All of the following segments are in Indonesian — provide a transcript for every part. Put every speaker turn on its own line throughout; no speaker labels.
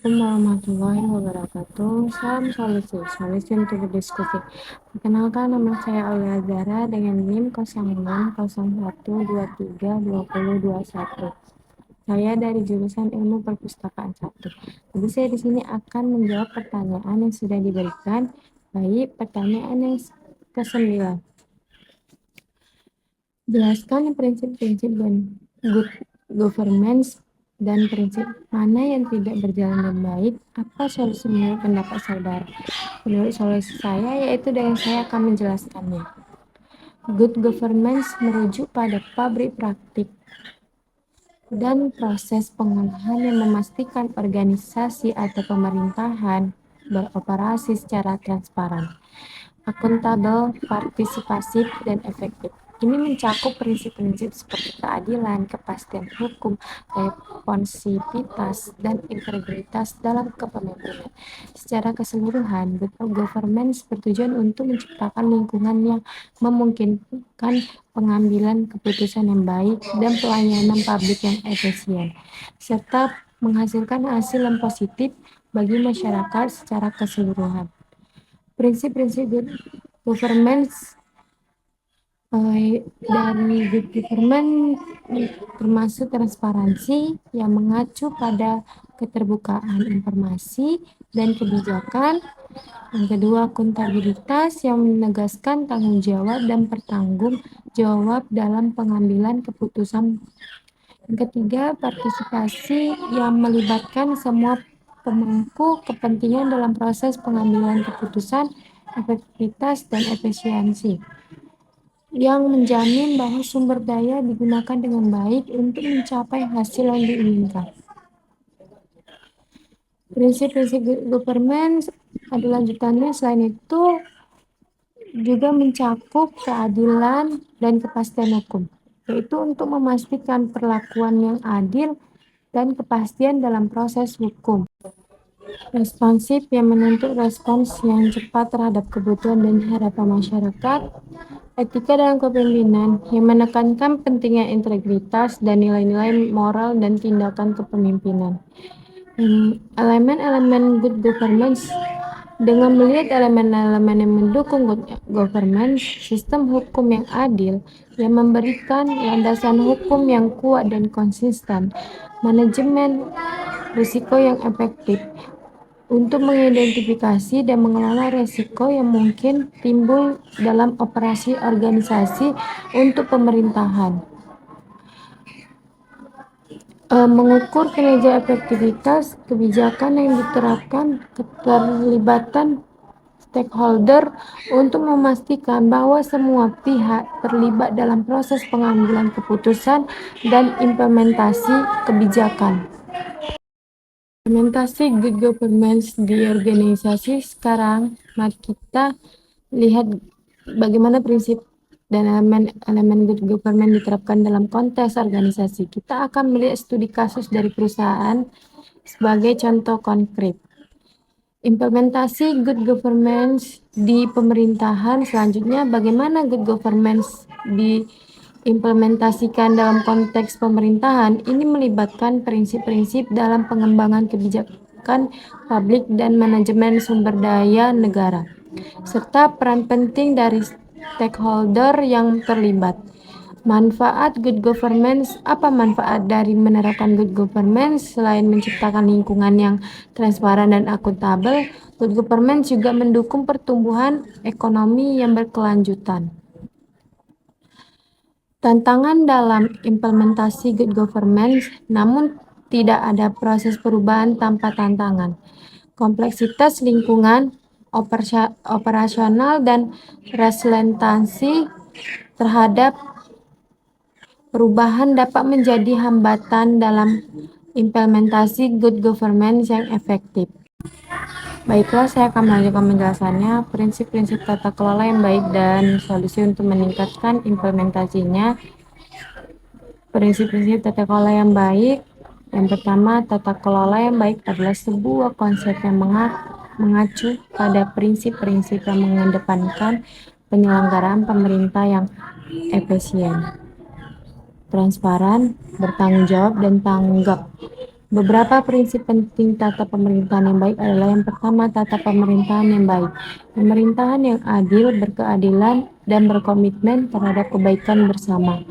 Assalamualaikum warahmatullahi wabarakatuh. Salam solusi, solusi untuk berdiskusi. Perkenalkan, nama saya Aulia Zara dengan NIM 0601232021. Saya dari jurusan Ilmu Perpustakaan 1. Jadi saya di sini akan menjawab pertanyaan yang sudah diberikan. Baik, pertanyaan yang ke-9. Jelaskan prinsip-prinsip good governance dan prinsip mana yang tidak berjalan dengan baik. Apa solusi menurut pendapat saudara? Menurut solusi saya, yaitu dengan saya akan menjelaskannya. Good governance merujuk pada pabrik praktik dan proses pengolahan yang memastikan organisasi atau pemerintahan beroperasi secara transparan, akuntabel, partisipasif, dan efektif. Ini mencakup prinsip-prinsip seperti keadilan, kepastian hukum, responsivitas, dan integritas dalam kepemimpinan. Secara keseluruhan, good governance bertujuan untuk menciptakan lingkungan yang memungkinkan pengambilan keputusan yang baik dan pelayanan publik yang efisien, serta menghasilkan hasil yang positif bagi masyarakat secara keseluruhan. Prinsip-prinsip good governance dari good government termasuk transparansi yang mengacu pada keterbukaan informasi dan kebijakan. Yang kedua, akuntabilitas yang menegaskan tanggung jawab dan bertanggung jawab dalam pengambilan keputusan. Yang ketiga, partisipasi yang melibatkan semua pemangku kepentingan dalam proses pengambilan keputusan, efektivitas, dan efisiensi, yang menjamin bahwa sumber daya digunakan dengan baik untuk mencapai hasil yang diinginkan. Prinsip-prinsip governance adalah lanjutannya. Selain itu juga mencakup keadilan dan kepastian hukum, yaitu untuk memastikan perlakuan yang adil dan kepastian dalam proses hukum. Responsif yang menuntut respons yang cepat terhadap kebutuhan dan harapan masyarakat. Etika dalam kepemimpinan yang menekankan pentingnya integritas dan nilai-nilai moral dan tindakan kepemimpinan. Elemen-elemen good governance. Dengan melihat elemen-elemen yang mendukung good governance, sistem hukum yang adil yang memberikan landasan hukum yang kuat dan konsisten, manajemen risiko yang efektif untuk mengidentifikasi dan mengelola risiko yang mungkin timbul dalam operasi organisasi untuk pemerintahan. Mengukur kinerja efektivitas kebijakan yang diterapkan, keterlibatan stakeholder untuk memastikan bahwa semua pihak terlibat dalam proses pengambilan keputusan dan implementasi kebijakan. Implementasi good governance di organisasi sekarang, mari kita lihat bagaimana prinsip dan elemen good governance diterapkan dalam konteks organisasi. Kita akan melihat studi kasus dari perusahaan sebagai contoh konkret. Implementasi good governance di pemerintahan. Selanjutnya, bagaimana good governance diimplementasikan dalam konteks pemerintahan. Ini melibatkan prinsip-prinsip dalam pengembangan kebijakan publik dan manajemen sumber daya negara, serta peran penting dari stakeholder yang terlibat. Manfaat good governance. Apa manfaat dari menerapkan good governance? Selain menciptakan lingkungan yang transparan dan akuntabel, good governance juga mendukung pertumbuhan ekonomi yang berkelanjutan. Tantangan dalam implementasi good governance, namun tidak ada proses perubahan tanpa tantangan. Kompleksitas lingkungan operasional dan resiliensi terhadap perubahan dapat menjadi hambatan dalam implementasi good governance yang efektif. Baiklah, saya akan melanjutkan penjelasannya. Prinsip-prinsip tata kelola yang baik dan solusi untuk meningkatkan implementasinya. Prinsip-prinsip tata kelola yang baik. Yang pertama, tata kelola yang baik adalah sebuah konsep yang mengacu pada prinsip-prinsip yang mengedepankan penyelenggaraan pemerintah yang efisien, transparan, bertanggung jawab, dan tanggap. Beberapa prinsip penting tata pemerintahan yang baik adalah yang pertama, tata pemerintahan yang baik. Pemerintahan yang adil, berkeadilan, dan berkomitmen terhadap kebaikan bersama.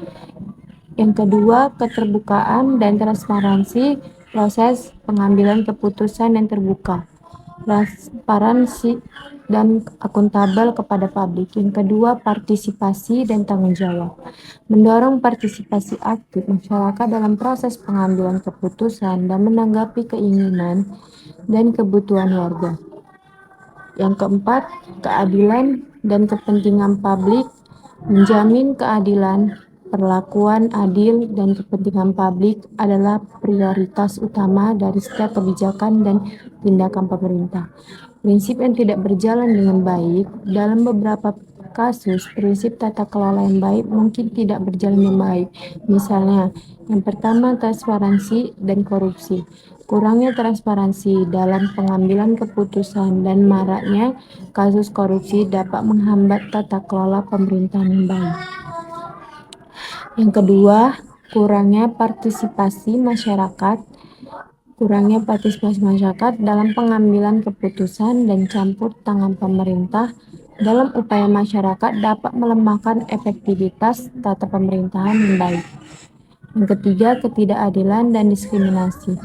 Yang kedua, keterbukaan dan transparansi proses pengambilan keputusan yang terbuka, transparansi dan akuntabel kepada publik. Yang kedua, partisipasi dan tanggung jawab. Mendorong partisipasi aktif masyarakat dalam proses pengambilan keputusan dan menanggapi keinginan dan kebutuhan warga. Yang keempat, keadilan dan kepentingan publik. Menjamin keadilan, perlakuan adil, dan kepentingan publik adalah prioritas utama dari setiap kebijakan dan tindakan pemerintah. Prinsip yang tidak berjalan dengan baik. Dalam beberapa kasus, prinsip tata kelola yang baik mungkin tidak berjalan dengan baik. Misalnya, yang pertama, transparansi dan korupsi. Kurangnya transparansi dalam pengambilan keputusan dan maraknya kasus korupsi dapat menghambat tata kelola pemerintahan yang baik. Yang kedua, kurangnya partisipasi masyarakat. Kurangnya partisipasi masyarakat dalam pengambilan keputusan dan campur tangan pemerintah dalam upaya masyarakat dapat melemahkan efektivitas tata pemerintahan yang baik. Yang ketiga, ketidakadilan dan diskriminasi.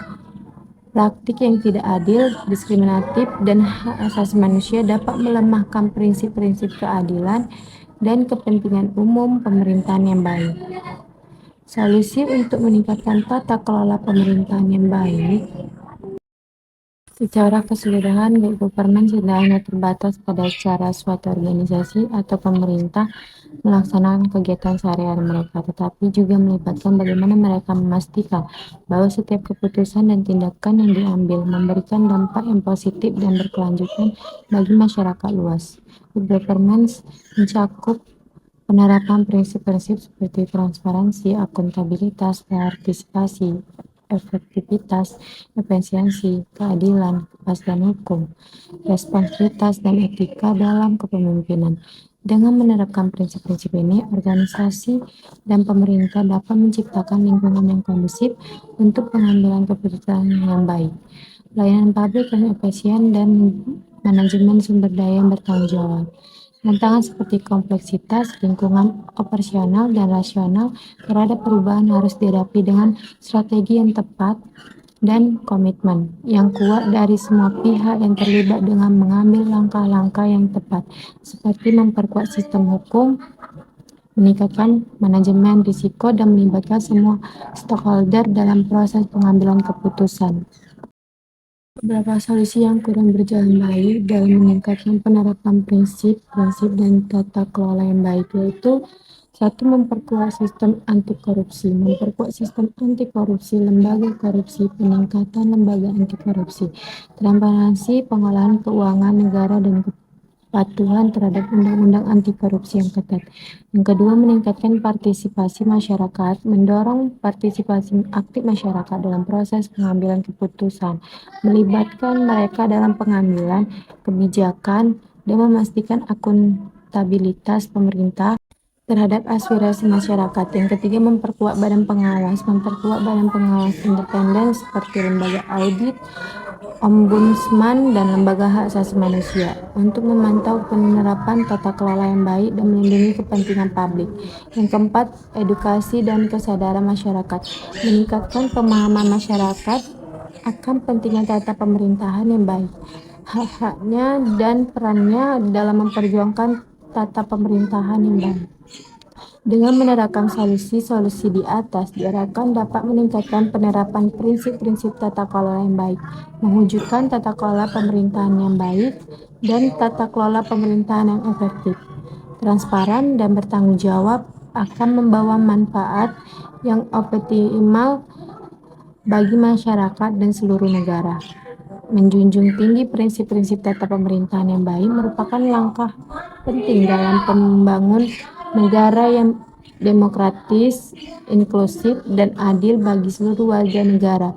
Praktik yang tidak adil, diskriminatif, dan hak asasi manusia dapat melemahkan prinsip-prinsip keadilan dan kepentingan umum pemerintahan yang baik. Solusi untuk meningkatkan tata kelola pemerintahan yang baik secara keseluruhan, baik governance tidak hanya terbatas pada cara suatu organisasi atau pemerintah melaksanakan kegiatan sehari-hari mereka, tetapi juga melibatkan bagaimana mereka memastikan bahwa setiap keputusan dan tindakan yang diambil memberikan dampak yang positif dan berkelanjutan bagi masyarakat luas. Good governance mencakup penerapan prinsip-prinsip seperti transparansi, akuntabilitas, partisipasi, efektivitas, efisiensi, keadilan, kepastian hukum, responsibilitas, dan etika dalam kepemimpinan. Dengan menerapkan prinsip-prinsip ini, organisasi dan pemerintah dapat menciptakan lingkungan yang kondusif untuk pengambilan keputusan yang baik, pelayanan publik yang efisien, dan manajemen sumber daya yang bertanggung jawab. Tantangan seperti kompleksitas, lingkungan operasional, dan rasional terhadap perubahan harus dihadapi dengan strategi yang tepat dan komitmen yang kuat dari semua pihak yang terlibat dengan mengambil langkah-langkah yang tepat, seperti memperkuat sistem hukum, meningkatkan manajemen risiko, dan melibatkan semua stakeholder dalam proses pengambilan keputusan. Beberapa solusi yang kurang berjalan baik dalam meningkatkan penerapan prinsip-prinsip dan tata kelola yang baik, yaitu satu, memperkuat sistem anti korupsi. Memperkuat sistem anti korupsi, lembaga korupsi, peningkatan lembaga anti korupsi, transparansi pengolahan keuangan negara, dan kepatuhan terhadap undang-undang anti korupsi yang ketat. Yang kedua, meningkatkan partisipasi masyarakat, mendorong partisipasi aktif masyarakat dalam proses pengambilan keputusan, melibatkan mereka dalam pengambilan kebijakan, dan memastikan akuntabilitas pemerintah terhadap aspirasi masyarakat. Yang ketiga, memperkuat badan pengawas independen seperti lembaga audit, ombudsman, dan lembaga hak asasi manusia untuk memantau penerapan tata kelola yang baik dan melindungi kepentingan publik. Yang keempat, edukasi dan kesadaran masyarakat, meningkatkan pemahaman masyarakat akan pentingnya tata pemerintahan yang baik, hak-haknya, dan perannya dalam memperjuangkan tata pemerintahan yang baik. Dengan menerapkan solusi-solusi di atas, diharapkan dapat meningkatkan penerapan prinsip-prinsip tata kelola yang baik, mewujudkan tata kelola pemerintahan yang baik, dan tata kelola pemerintahan yang efektif, transparan, dan bertanggung jawab akan membawa manfaat yang optimal bagi masyarakat dan seluruh negara. Menjunjung tinggi prinsip-prinsip tata pemerintahan yang baik merupakan langkah penting dalam membangun negara yang demokratis, inklusif, dan adil bagi seluruh warga negara.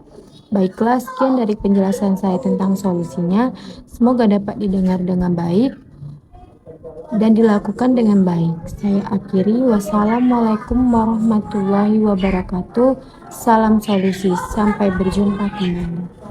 Baiklah, sekian dari penjelasan saya tentang solusinya. Semoga dapat didengar dengan baik. dan dilakukan dengan baik. Saya akhiri, wassalamualaikum warahmatullahi wabarakatuh. Salam solusi, sampai berjumpa kembali.